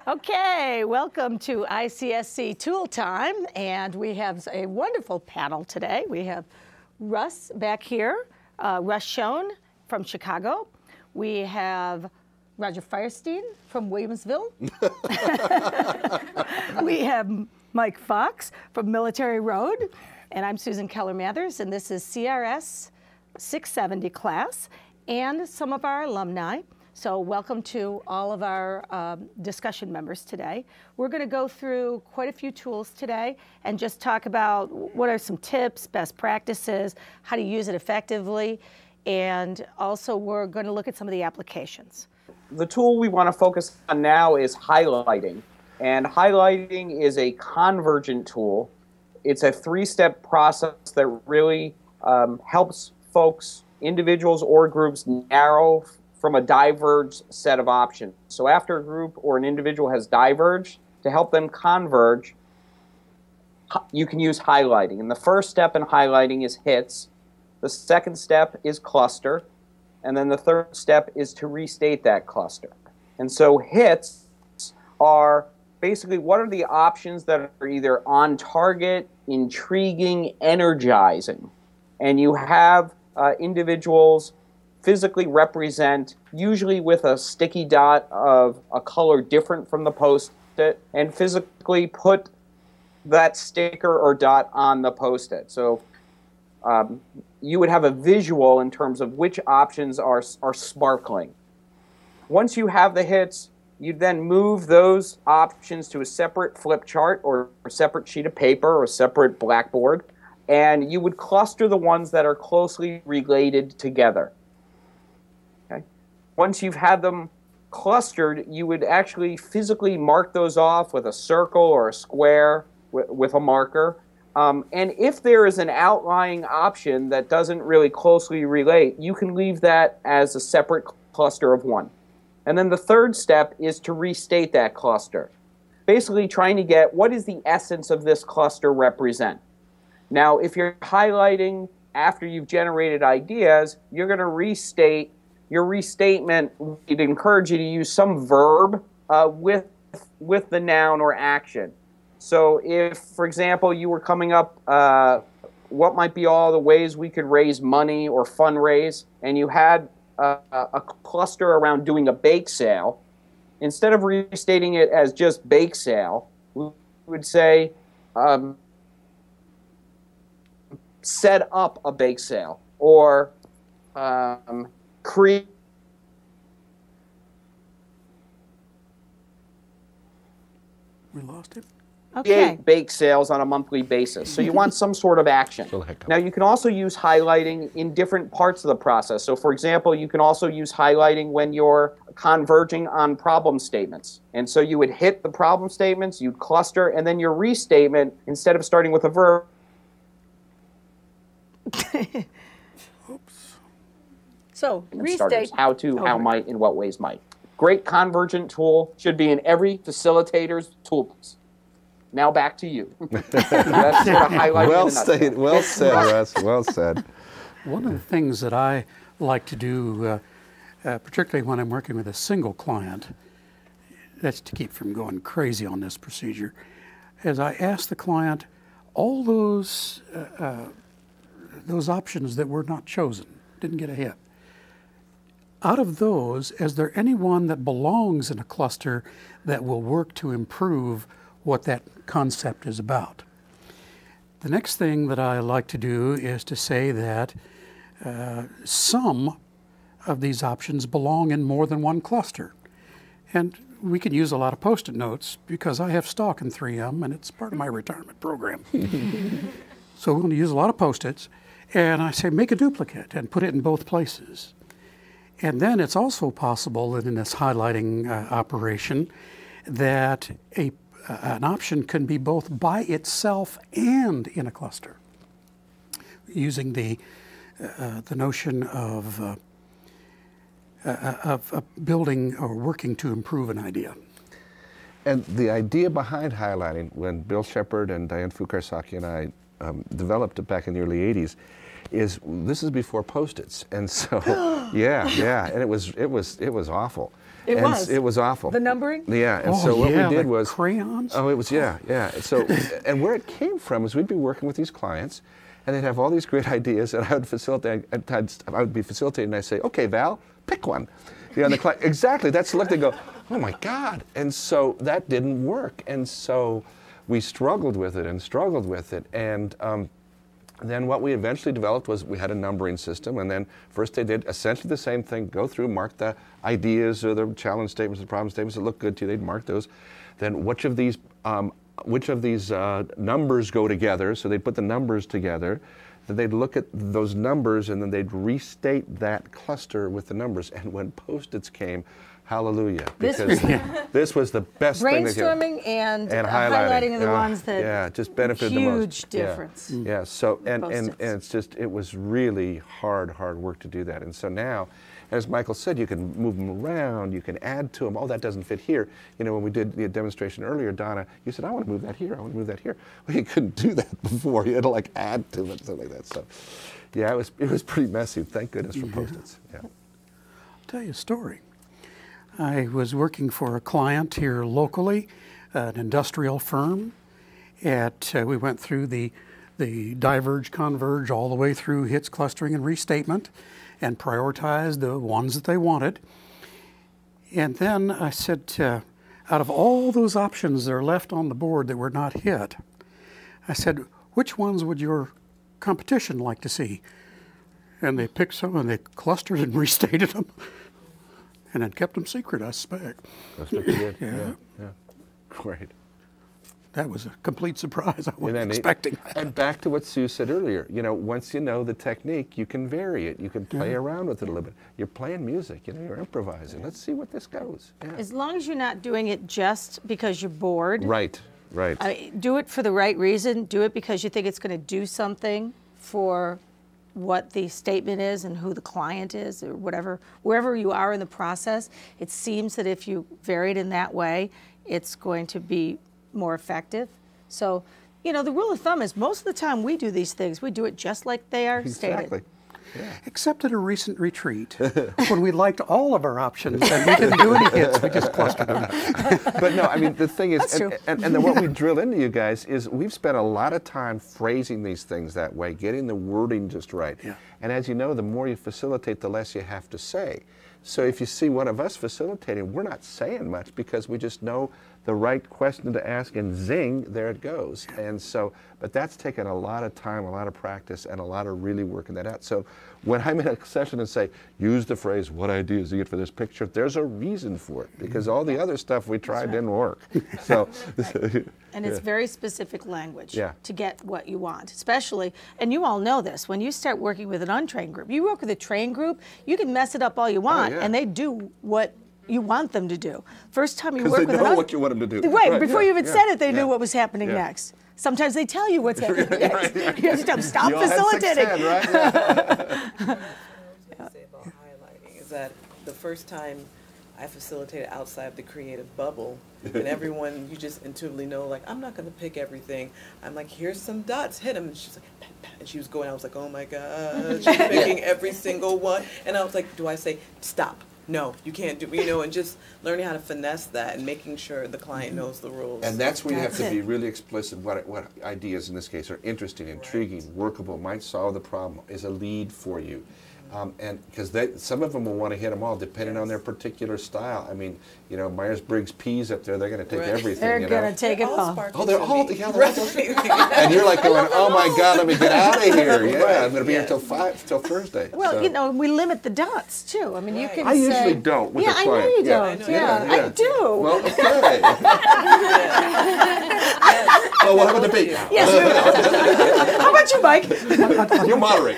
Okay, welcome to ICSC Tool Time, and we have a wonderful panel today. We have Russ back here, Russ Schoen from Chicago. We have Roger Firestein from Williamsville. We have Mike Fox from Military Road, and I'm Susan Keller-Mathers, and this is CRS 670 class and some of our alumni. So welcome to all of our discussion members today. We're going to go through quite a few tools today and just talk about what are some tips, best practices, how to use it effectively, and also we're going to look at some of the applications. The tool we want to focus on now is highlighting. And highlighting is a convergent tool. It's a three-step process that really helps folks, individuals or groups, narrow from a diverged set of options. So after a group or an individual has diverged, to help them converge, you can use highlighting. And the first step in highlighting is hits. The second step is cluster. And then the third step is to restate that cluster. And so hits are basically what are the options that are either on target, intriguing, energizing. And you have individuals physically represent, usually with a sticky dot of a color different from the Post-it, and physically put that sticker or dot on the Post-it. So you would have a visual in terms of which options are sparkling. Once you have the hits, you then move those options to a separate flip chart or a separate sheet of paper or a separate blackboard, and you would cluster the ones that are closely related together. Once you've had them clustered, you would actually physically mark those off with a circle or a square with a marker. And if there is an outlying option that doesn't really closely relate, you can leave that as a separate cluster of one. And then the third step is to restate that cluster, basically trying to get what is the essence of this cluster represent. Now, if you're highlighting after you've generated ideas, you're going to restate. Your restatement, we'd encourage you to use some verb with the noun or action. So if, for example, you were coming up what might be all the ways we could raise money or fundraise, and you had a cluster around doing a bake sale, instead of restating it as just bake sale, we would say set up a bake sale, or create. We lost him. Okay. Bake sales on a monthly basis. So you want some sort of action. Now you can also use highlighting in different parts of the process. So for example, you can also use highlighting when you're converging on problem statements. And so you would hit the problem statements, you'd cluster, and then your restatement, instead of starting with a verb. Oops. So restate. How to, how might, in what ways might. Great convergent tool, should be in every facilitator's toolbox. Now back to you. That's sort of highlighting well in a nutshell. said, well said, Russ. Well said. One of the things that I like to do, particularly when I'm working with a single client, that's to keep from going crazy on this procedure, is I ask the client all those options that were not chosen, didn't get a hit. Out of those, is there any one that belongs in a cluster that will work to improve what that concept is about? The next thing that I like to do is to say that some of these options belong in more than one cluster. And we can use a lot of Post-it notes because I have stock in 3M and it's part of my retirement program. So we're going to use a lot of Post-its. And I say make a duplicate and put it in both places. And then it's also possible that in this highlighting operation that an option can be both by itself and in a cluster, using the notion of building or working to improve an idea. And the idea behind highlighting, when Bill Shepard and Diane Fukarsaki and I developed it back in the early 80s, is this is before Post-its, and so yeah, and it was awful. It was awful. The numbering? Yeah, and so what we did was crayons. Oh, it was yeah. So and where it came from is we'd be working with these clients, and they'd have all these great ideas, and I would facilitate. I would be facilitating, and I say, "Okay, Val, pick one." And the client, exactly. That's the look. They go, "Oh my God!" And so that didn't work, and so we struggled with it, and then what we eventually developed was we had a numbering system, and then first they did essentially the same thing, go through, mark the ideas or the challenge statements, the problem statements that look good to you, they'd mark those. Then which of these numbers go together, so they'd put the numbers together, then they'd look at those numbers and then they'd restate that cluster with the numbers. And when Post-its came, hallelujah, because this was the best thing. Brainstorming and highlighting are the ones that just benefited the most. Huge difference. Yeah. So and it's just it was really hard work to do that. And so now, as Michael said, you can move them around, you can add to them. Oh, that doesn't fit here. You know, when we did the demonstration earlier, Donna, you said, I want to move that here. I want to move that here. Well, you couldn't do that before. You had to like add to it, something like that. So, yeah, it was pretty messy. Thank goodness for Post-its. Yeah. I'll tell you a story. I was working for a client here locally, an industrial firm. We went through the diverge, converge, all the way through hits, clustering, and restatement, and prioritized the ones that they wanted. And then I said, out of all those options that are left on the board that were not hit, I said, which ones would your competition like to see? And they picked some, and they clustered and restated them. And then kept them secret, I suspect. That's what you did. Yeah. Great. That was a complete surprise. I wasn't expecting that. And back to what Sue said earlier, you know, once you know the technique, you can vary it. You can play around with it a little bit. You're playing music, you know, you're improvising. Let's see what this goes. Yeah. As long as you're not doing it just because you're bored. Right. I mean, do it for the right reason. Do it because you think it's going to do something for what the statement is and who the client is or whatever, wherever you are in the process. It seems that if you vary it in that way, it's going to be more effective. So, you know, the rule of thumb is most of the time we do these things, we do it just like they are stated. Yeah. Except at a recent retreat, when we liked all of our options and we didn't do any hits, we just clustered them. But no, I mean, the thing is, and then what we drill into you guys is we've spent a lot of time phrasing these things that way, getting the wording just right. Yeah. And as you know, the more you facilitate, the less you have to say. So if you see one of us facilitating, we're not saying much because we just know the right question to ask, and zing, there it goes. And so, but that's taken a lot of time, a lot of practice, and a lot of really working that out. So when I'm in a session and say, use the phrase, what ideas do you get for this picture, there's a reason for it, because all the other stuff we tried didn't work. So, and it's very specific language to get what you want, especially, and you all know this, when you start working with an untrained group, you work with a trained group, you can mess it up all you want, and they do what you want them to do. First time you work with them. Because they know what you want them to do. Right, before you even said it, they knew what was happening next. Sometimes they tell you what's happening next. You have to tell them, stop facilitating. What I was say about highlighting is that the first time I facilitated outside of the creative bubble, and everyone, you just intuitively know, like, I'm not going to pick everything. I'm like, here's some dots, hit them. And she's like, pat, pat. And she was going, I was like, oh my God, she's picking every single one. And I was like, do I say, stop? No, you can't do, you know, and just learning how to finesse that and making sure the client knows the rules. And that's where you have to be really explicit what ideas in this case are interesting, intriguing, workable, might solve the problem, is a lead for you. And because some of them will want to hit them all depending on their particular style. I mean, you know, Myers-Briggs peas up there, they're going to take everything. They're going to take it all. Oh, they're all together. And you're like going, oh my God, let me get out of here. Yeah, I'm going to be here till Thursday. Well, you know, we limit the dots too. I mean, you can I usually don't with the client. I know you don't. Yeah, I do. Well, okay. Well, we'll have a debate now. Yes, we will. How about you, Mike? You moderate.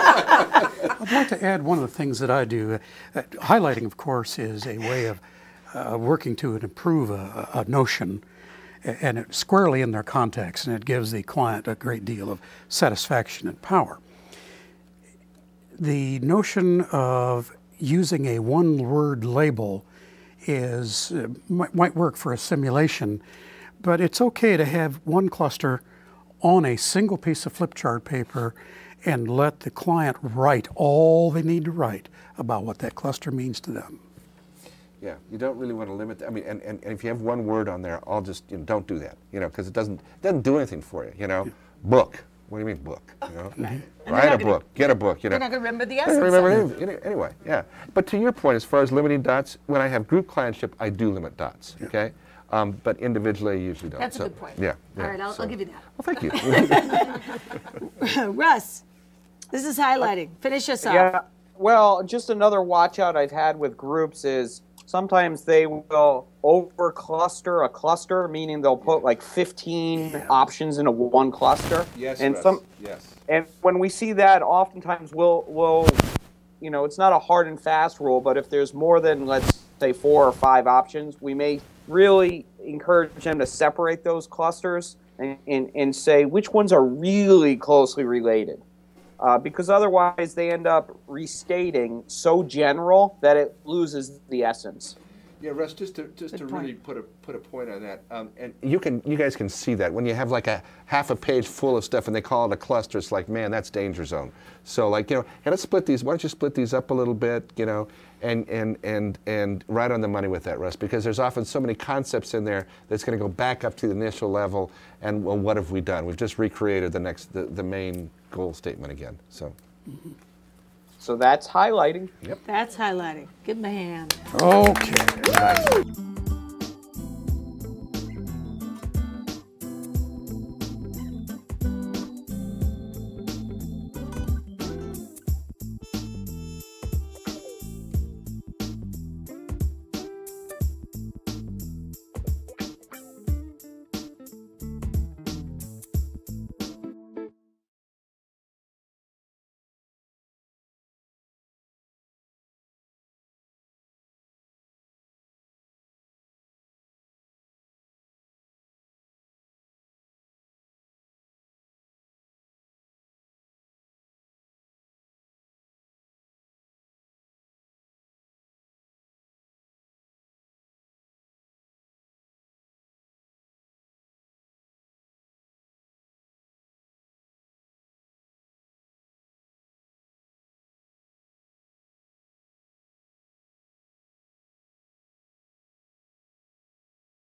I'd like to add one of the things that I do. Highlighting, of course, is a way of working to improve a notion, and it's squarely in their context, and it gives the client a great deal of satisfaction and power. The notion of using a one-word label might work for a simulation, but it's okay to have one cluster on a single piece of flip chart paper and let the client write all they need to write about what that cluster means to them. Yeah, you don't really want to limit. I mean, and if you have one word on there, I'll just don't do that. Because it doesn't do anything for you. Book. What do you mean book? Write a book. Get a book. You're not going to remember the I don't essence. remember anyway. Yeah. But to your point, as far as limiting dots, when I have group clientship, I do limit dots. Okay. But individually, I usually don't. That's a good point. Yeah. All right, I'll give you that. Well, thank you. Russ, this is highlighting. Finish us off. Yeah. Well, just another watch out I've had with groups is sometimes they will over cluster a cluster, meaning they'll put like 15 options into one cluster. Yes, and Russ. Yes. And when we see that, oftentimes we'll it's not a hard and fast rule, but if there's more than, let's say, 4 or 5 options, we may really encourage them to separate those clusters and say which ones are really closely related. Because otherwise they end up restating so general that it loses the essence. Yeah, Russ, just to really put a point on that, and you guys can see that when you have like a half a page full of stuff and they call it a cluster, it's like, man, that's danger zone. So like, hey, let's split these. Why don't you split these up a little bit, and right on the money with that, Russ, because there's often so many concepts in there that's going to go back up to the initial level. And well, what have we done? We've just recreated the main goal statement again. So. So that's highlighting. Yep. That's highlighting. Give him a hand. Okay. Nice.